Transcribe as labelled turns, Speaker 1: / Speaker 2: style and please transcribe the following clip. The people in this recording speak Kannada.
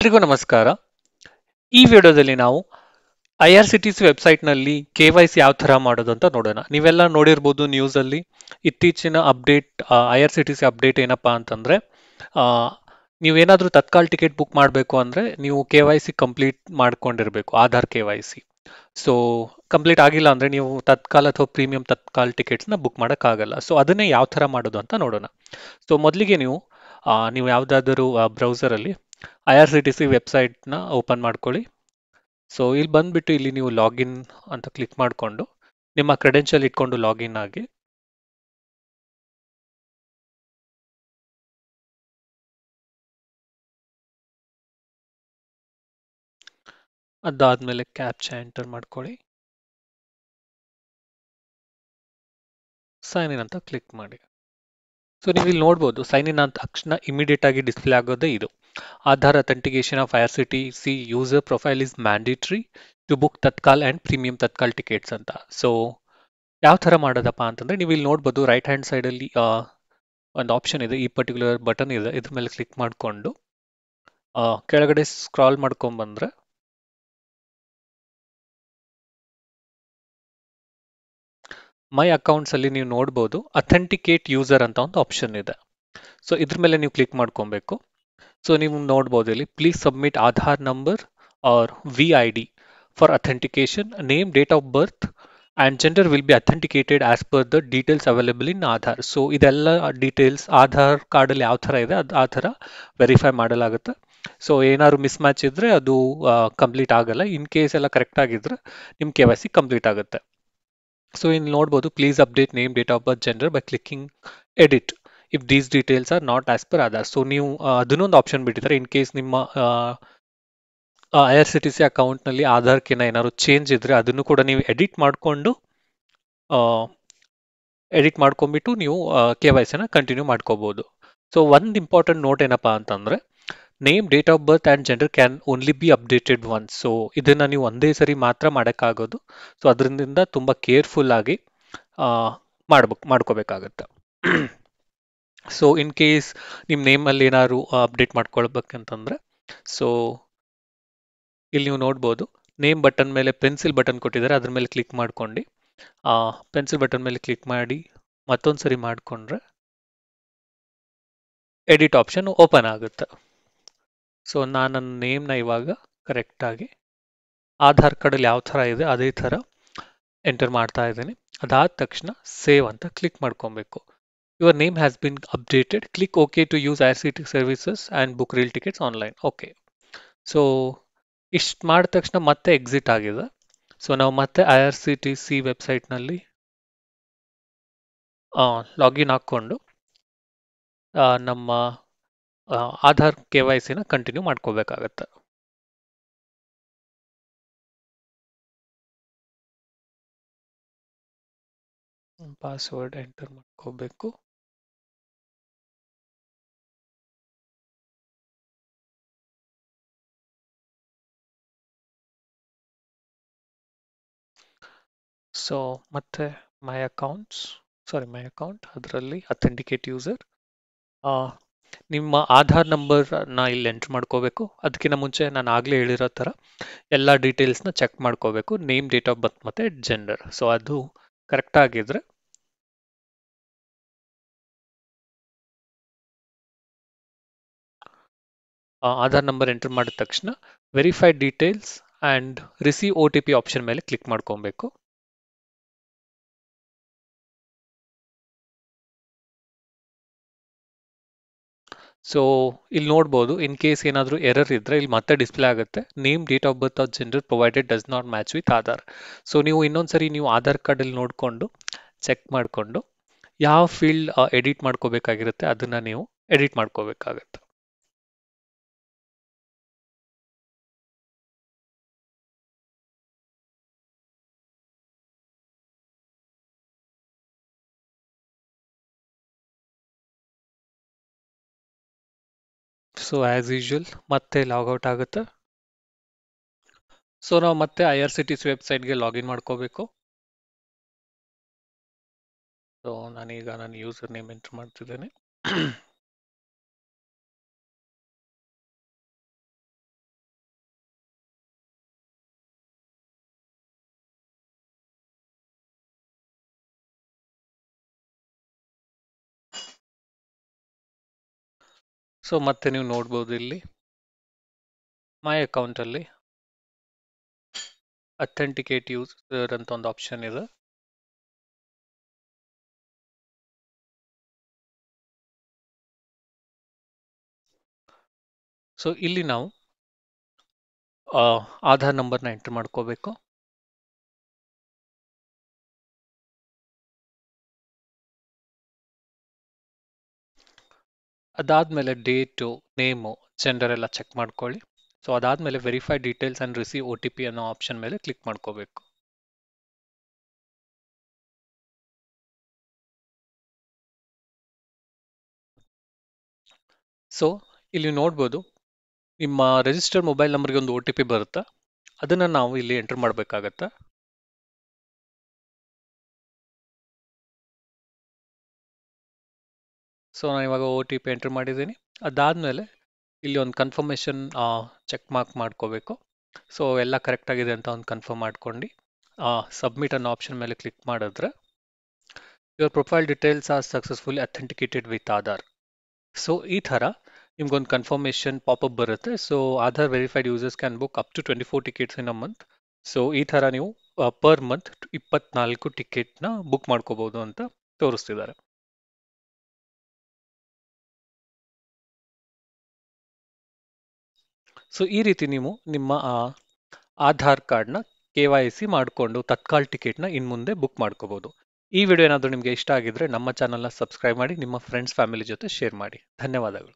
Speaker 1: ಎಲ್ರಿಗೂ ನಮಸ್ಕಾರ. ಈ ವಿಡಿಯೋದಲ್ಲಿ ನಾವು IRCTC ವೆಬ್ಸೈಟ್ನಲ್ಲಿ KYC ಯಾವ ಥರ ಮಾಡೋದು ಅಂತ ನೋಡೋಣ. ನೀವೆಲ್ಲ ನೋಡಿರ್ಬೋದು ನ್ಯೂಸಲ್ಲಿ ಇತ್ತೀಚಿನ ಅಪ್ಡೇಟ್ IRCTC ಅಪ್ಡೇಟ್ ಏನಪ್ಪಾ ಅಂತಂದ್ರೆ ಆ, ನೀವೇನಾದ್ರೂ ತತ್ಕಾಲ್ ಟಿಕೆಟ್ ಬುಕ್ ಮಾಡಬೇಕು ಅಂದ್ರೆ ನೀವು KYC ಕಂಪ್ಲೀಟ್ ಮಾಡ್ಕೊಂಡಿರ್ಬೇಕು, ಆಧಾರ್ KYC. ಸೊ ಕಂಪ್ಲೀಟ್ ಆಗಿಲ್ಲ ಅಂದ್ರೆ ನೀವು ತತ್ಕಾಲ್ ಅಥವಾ ಪ್ರೀಮಿಯಂ ತತ್ಕಾಲ್ ಟಿಕೆಟ್ಸ್ನ ಬುಕ್ ಮಾಡೋಕ್ಕಾಗಲ್ಲ. ಸೊ ಅದನ್ನೇ ಯಾವ ಥರ ಮಾಡೋದು ಅಂತ ನೋಡೋಣ. ಸೊ ಮೊದಲಿಗೆ ನೀವು ಯಾವುದಾದರೂ ಬ್ರೌಸರಲ್ಲಿ IRCTC ವೆಬ್ಸೈಟ್ನ ಓಪನ್ ಮಾಡ್ಕೊಳ್ಳಿ. ಸೊ ಇಲ್ಲಿ ಬಂದ್ಬಿಟ್ಟು ಇಲ್ಲಿ ನೀವು ಲಾಗಿನ್ ಅಂತ ಕ್ಲಿಕ್ ಮಾಡಿಕೊಂಡು ನಿಮ್ಮ ಕ್ರೆಡೆನ್ಷಿಯಲ್ ಇಟ್ಕೊಂಡು ಲಾಗಿನ್ ಆಗಿ. ಅದಾದ್ಮೇಲೆ ಕ್ಯಾಪ್ಚಾ ಎಂಟರ್ ಮಾಡ್ಕೊಳ್ಳಿ, ಸೈನ್ ಇನ್ ಅಂತ ಕ್ಲಿಕ್ ಮಾಡಿ. ಸೊ ನೀವು ಇಲ್ಲಿ ನೋಡ್ಬೋದು ಸೈನ್ ಇನ್ ಅಂತ ತಕ್ಷಣ ಇಮಿಡಿಯೇಟ್ ಆಗಿ ಡಿಸ್ಪ್ಲೇ ಆಗೋದೇ ಇದು. Aadhaar authentication of IRCTC user profile is mandatory to book Tatkal and premium Tatkal tickets ಅಂತ. ಸೊ ಯಾವ ಥರ ಮಾಡೋದಪ್ಪ ಅಂತಂದ್ರೆ ನೀವು ಇಲ್ಲಿ ನೋಡ್ಬೋದು ರೈಟ್ ಹ್ಯಾಂಡ್ ಸೈಡಲ್ಲಿ ಒಂದು ಆಪ್ಷನ್ ಇದೆ, ಈ ಪರ್ಟಿಕ್ಯುಲರ್ ಬಟನ್ ಇದೆ, ಇದ್ರ ಮೇಲೆ ಕ್ಲಿಕ್ ಮಾಡಿಕೊಂಡು ಕೆಳಗಡೆ ಸ್ಕ್ರಾಲ್ ಮಾಡ್ಕೊಂಡ್ ಬಂದ್ರೆ ಮೈ ಅಕೌಂಟ್ಸ್ ಅಲ್ಲಿ ನೀವು ನೋಡ್ಬೋದು ಅಥೆಂಟಿಕೇಟ್ ಯೂಸರ್ ಅಂತ ಒಂದು ಆಪ್ಷನ್ ಇದೆ. ಸೊ ಇದ್ರ ಮೇಲೆ ನೀವು ಕ್ಲಿಕ್ ಮಾಡ್ಕೊಬೇಕು. ಸೊ ನೀವು ನೋಡ್ಬೋದು ಇಲ್ಲಿ please submit Aadhaar number or VID for authentication, name, date of birth and gender will be authenticated as per the details available in Aadhaar. So ಇದೆಲ್ಲ ಡೀಟೇಲ್ಸ್ ಆಧಾರ್ ಕಾರ್ಡಲ್ಲಿ ಯಾವ ಥರ ಇದೆ ಅದು ಆ ಥರ ವೆರಿಫೈ ಮಾಡಲಾಗುತ್ತೆ. ಸೊ ಏನಾದ್ರು ಮಿಸ್ ಮ್ಯಾಚ್ ಇದ್ರೆ ಅದು ಕಂಪ್ಲೀಟ್ ಆಗಲ್ಲ. ಇನ್ ಕೇಸ್ ಎಲ್ಲ ಕರೆಕ್ಟ್ ಆಗಿದ್ರೆ ನಿಮ್ಮ KYC ಕಂಪ್ಲೀಟ್ ಆಗುತ್ತೆ. ಸೊ ಇಲ್ಲಿ ನೋಡ್ಬೋದು please update name, date of birth, gender by clicking edit if these details R not as per Aadhaar. So ನೀವು ಅದನ್ನೊಂದು ಆಪ್ಷನ್ ಬಿಟ್ಟಿದ್ದಾರೆ, ಇನ್ ಕೇಸ್ ನಿಮ್ಮ IRCTC ಅಕೌಂಟ್ನಲ್ಲಿ ಆಧಾರ್ಕಿನ ಏನಾದ್ರು ಚೇಂಜ್ ಇದ್ರೆ ಅದನ್ನು ಕೂಡ ನೀವು ಎಡಿಟ್ ಮಾಡ್ಕೊಂಡ್ಬಿಟ್ಟು ನೀವು KYCನ ಕಂಟಿನ್ಯೂ ಮಾಡ್ಕೋಬಹುದು. ಸೊ ಒಂದು ಇಂಪಾರ್ಟೆಂಟ್ ನೋಟ್ ಏನಪ್ಪಾ ಅಂತಂದ್ರೆ name, date of birth and gender can only B updated once. So ಇದನ್ನ ನೀವು ಒಂದೇ ಸರಿ ಮಾತ್ರ ಮಾಡೋಕ್ಕಾಗೋದು. ಸೊ ಅದರಿಂದ ತುಂಬ ಕೇರ್ಫುಲ್ ಆಗಿ ಮಾಡ್ಕೋಬೇಕಾಗತ್ತೆ. ಸೊ ಇನ್ ಕೇಸ್ ನಿಮ್ಮ ನೇಮಲ್ಲಿ ಏನಾದ್ರು ಅಪ್ಡೇಟ್ ಮಾಡ್ಕೊಳ್ಬೇಕಂತಂದ್ರೆ ಸೊ ಇಲ್ಲಿ ನೀವು ನೋಡ್ಬೋದು ನೇಮ್ ಬಟನ್ ಮೇಲೆ ಪೆನ್ಸಿಲ್ ಬಟನ್ ಕೊಟ್ಟಿದ್ದಾರೆ, ಅದ್ರ ಮೇಲೆ ಕ್ಲಿಕ್ ಮಾಡ್ಕೊಂಡು ಪೆನ್ಸಿಲ್ ಬಟನ್ ಮೇಲೆ ಕ್ಲಿಕ್ ಮಾಡಿ ಮತ್ತೊಂದು ಸರಿ ಮಾಡಿಕೊಂಡ್ರೆ ಎಡಿಟ್ ಆಪ್ಷನ್ ಓಪನ್ ಆಗುತ್ತೆ. ಸೊ ನಾನು ನನ್ನ ನೇಮ್ನ ಇವಾಗ ಕರೆಕ್ಟಾಗಿ ಆಧಾರ್ ಕಾರ್ಡಲ್ಲಿ ಯಾವ ಥರ ಇದೆ ಅದೇ ಥರ ಎಂಟರ್ ಮಾಡ್ತಾ ಇದ್ದೀನಿ. ಅದಾದ ತಕ್ಷಣ ಸೇವ್ ಅಂತ ಕ್ಲಿಕ್ ಮಾಡ್ಕೊಬೇಕು. Your name has been updated, click okay to use IRCTC services and book rail tickets online. Okay. So ಇಷ್ಟು ಮಾಡಿದ ತಕ್ಷಣ ಮತ್ತೆ ಎಕ್ಸಿಟ್ ಆಗಿದೆ. ಸೊ ನಾವು ಮತ್ತೆ IRCTC ವೆಬ್ಸೈಟ್ನಲ್ಲಿ ಲಾಗಿನ್ ಹಾಕ್ಕೊಂಡು ನಮ್ಮ ಆಧಾರ್ KYCನ ಕಂಟಿನ್ಯೂ ಮಾಡ್ಕೋಬೇಕಾಗತ್ತೆ. ಪಾಸ್ವರ್ಡ್ ಎಂಟರ್ ಮಾಡ್ಕೋಬೇಕು. ಸೊ ಮತ್ತೆ ಮೈ ಅಕೌಂಟ್ ಅದರಲ್ಲಿ ಅಥೆಂಟಿಕೇಟ್ ಯೂಸರ್ ನಿಮ್ಮ ಆಧಾರ್ ನಂಬರ್ನ ಇಲ್ಲಿ ಎಂಟ್ರ್ ಮಾಡ್ಕೋಬೇಕು. ಅದಕ್ಕಿಂತ ಮುಂಚೆ ನಾನು ಆಗಲೇ ಹೇಳಿರೋ ಥರ ಎಲ್ಲ ಡೀಟೇಲ್ಸ್ನ ಚೆಕ್ ಮಾಡ್ಕೋಬೇಕು, ನೇಮ್, ಡೇಟ್ ಆಫ್ ಬರ್ತ್ ಮತ್ತು ಜೆಂಡರ್. ಸೊ ಅದು ಕರೆಕ್ಟ್ ಆಗಿದ್ರೆ ಆಧಾರ್ ನಂಬರ್ ಎಂಟರ್ ಮಾಡಿದ ತಕ್ಷಣ verified details and receive OTP option ಮೇಲೆ ಕ್ಲಿಕ್ ಮಾಡ್ಕೊಬೇಕು. ಸೊ ಇಲ್ಲಿ ನೋಡ್ಬೋದು ಇನ್ ಕೇಸ್ ಏನಾದರೂ ಎರರ್ ಇದ್ರೆ ಇಲ್ಲಿ ಮತ್ತೆ ಡಿಸ್ಪ್ಲೇ ಆಗುತ್ತೆ, name, date of birth or gender provided does not match with Aadhaar. So ನೀವು ಇನ್ನೊಂದ್ಸರಿ ನೀವು ಆಧಾರ್ ಕಾರ್ಡಲ್ಲಿ ನೋಡಿಕೊಂಡು ಚೆಕ್ ಮಾಡಿಕೊಂಡು ಯಾವ ಫೀಲ್ಡ್ ಎಡಿಟ್ ಮಾಡ್ಕೋಬೇಕಾಗಿರುತ್ತೆ ಅದನ್ನ ನೀವು ಎಡಿಟ್ ಮಾಡ್ಕೋಬೇಕಾಗತ್ತೆ. ಸೊ ಆಸ್ ಯೂಶುವಲ್ ಮತ್ತೆ ಲಾಗೌಟ್ ಆಗುತ್ತೆ. ಸೊ ನಾವು ಮತ್ತೆ IRCTC ವೆಬ್ಸೈಟ್ಗೆ ಲಾಗಿನ್ ಮಾಡ್ಕೋಬೇಕು. ಸೊ ನಾನೀಗ ನನ್ನ ಯೂಸರ್ ನೇಮ್ ಎಂಟರ್ ಮಾಡ್ತಿದ್ದೇನೆ. ಸೊ ಮತ್ತೆ ನೀವು ನೋಡ್ಬೋದು ಇಲ್ಲಿ ಮೈ ಅಕೌಂಟಲ್ಲಿ ಅಥೆಂಟಿಕೇಟ್ ಯೂಸರ್ ಅಂತ ಒಂದು ಆಪ್ಷನ್ ಇದೆ. ಸೊ ಇಲ್ಲಿ ನಾವು ಆಧಾರ್ ನಂಬರ್ನ ಎಂಟರ್ ಮಾಡ್ಕೋಬೇಕು. ಅದಾದ್ಮೇಲೆ ಡೇಟು, ನೇಮು, ಜೆಂಡರ್ ಎಲ್ಲ ಚೆಕ್ ಮಾಡ್ಕೊಳ್ಳಿ. ಸೊ ಅದಾದ್ಮೇಲೆ verify details and receive OTP ಅನ್ನೋ ಆಪ್ಷನ್ ಮೇಲೆ ಕ್ಲಿಕ್ ಮಾಡ್ಕೋಬೇಕು. ಸೊ ಇಲ್ಲಿ ನೋಡ್ಬೋದು ನಿಮ್ಮ ರಿಜಿಸ್ಟರ್ಡ್ ಮೊಬೈಲ್ ನಂಬರ್ಗೆ ಒಂದು OTP ಬರುತ್ತೆ. ಅದನ್ನ ನಾವು ಇಲ್ಲಿ ಎಂಟರ್ ಮಾಡಬೇಕಾಗತ್ತೆ. ಸೊ ನಾನು ಇವಾಗ OTP ಎಂಟರ್ ಮಾಡಿದ್ದೀನಿ. ಅದಾದ್ಮೇಲೆ ಇಲ್ಲಿ ಒಂದು ಕನ್ಫರ್ಮೇಷನ್ ಚೆಕ್ ಮಾರ್ಕ್ ಮಾಡ್ಕೋಬೇಕು. ಸೊ ಎಲ್ಲ ಕರೆಕ್ಟ್ ಆಗಿದೆ ಅಂತ ಒಂದು ಕನ್ಫರ್ಮ್ ಮಾಡ್ಕೊಂಡು ಸಬ್ಮಿಟ್ ಅನ್ನೋ ಆಪ್ಷನ್ ಮೇಲೆ ಕ್ಲಿಕ್ ಮಾಡಿದ್ರೆ your profile details are successfully authenticated with Aadhaar. So ಈ ಥರ ನಿಮ್ಗೊಂದು ಕನ್ಫರ್ಮೇಷನ್ ಪಾಪಪ್ ಬರುತ್ತೆ. So Aadhaar verified users can book up to 24 tickets in a month. So ಈ ಥರ ನೀವು ಪರ್ ಮಂತ್ 24 ಟಿಕೆಟ್ನ ಬುಕ್ ಮಾಡ್ಕೋಬಹುದು ಅಂತ ತೋರಿಸ್ತಿದ್ದಾರೆ. ಸೊ ಈ ರೀತಿ ನೀವು ನಿಮ್ಮ ಆಧಾರ್ ಕಾರ್ಡ್ನ KYC ಮಾಡಿಕೊಂಡು ತತ್ಕಾಲ್ ಟಿಕೆಟ್ನ ಇನ್ನು ಮುಂದೆ ಬುಕ್ ಮಾಡ್ಕೋಬಹುದು. ಈ ವಿಡಿಯೋ ಏನಾದರೂ ನಿಮಗೆ ಇಷ್ಟ ಆಗಿದ್ರೆ ನಮ್ಮ ಚಾನಲ್ನ ಸಬ್ಸ್ಕ್ರೈಬ್ ಮಾಡಿ, ನಿಮ್ಮ ಫ್ರೆಂಡ್ಸ್ ಫ್ಯಾಮಿಲಿ ಜೊತೆ ಶೇರ್ ಮಾಡಿ. ಧನ್ಯವಾದಗಳು.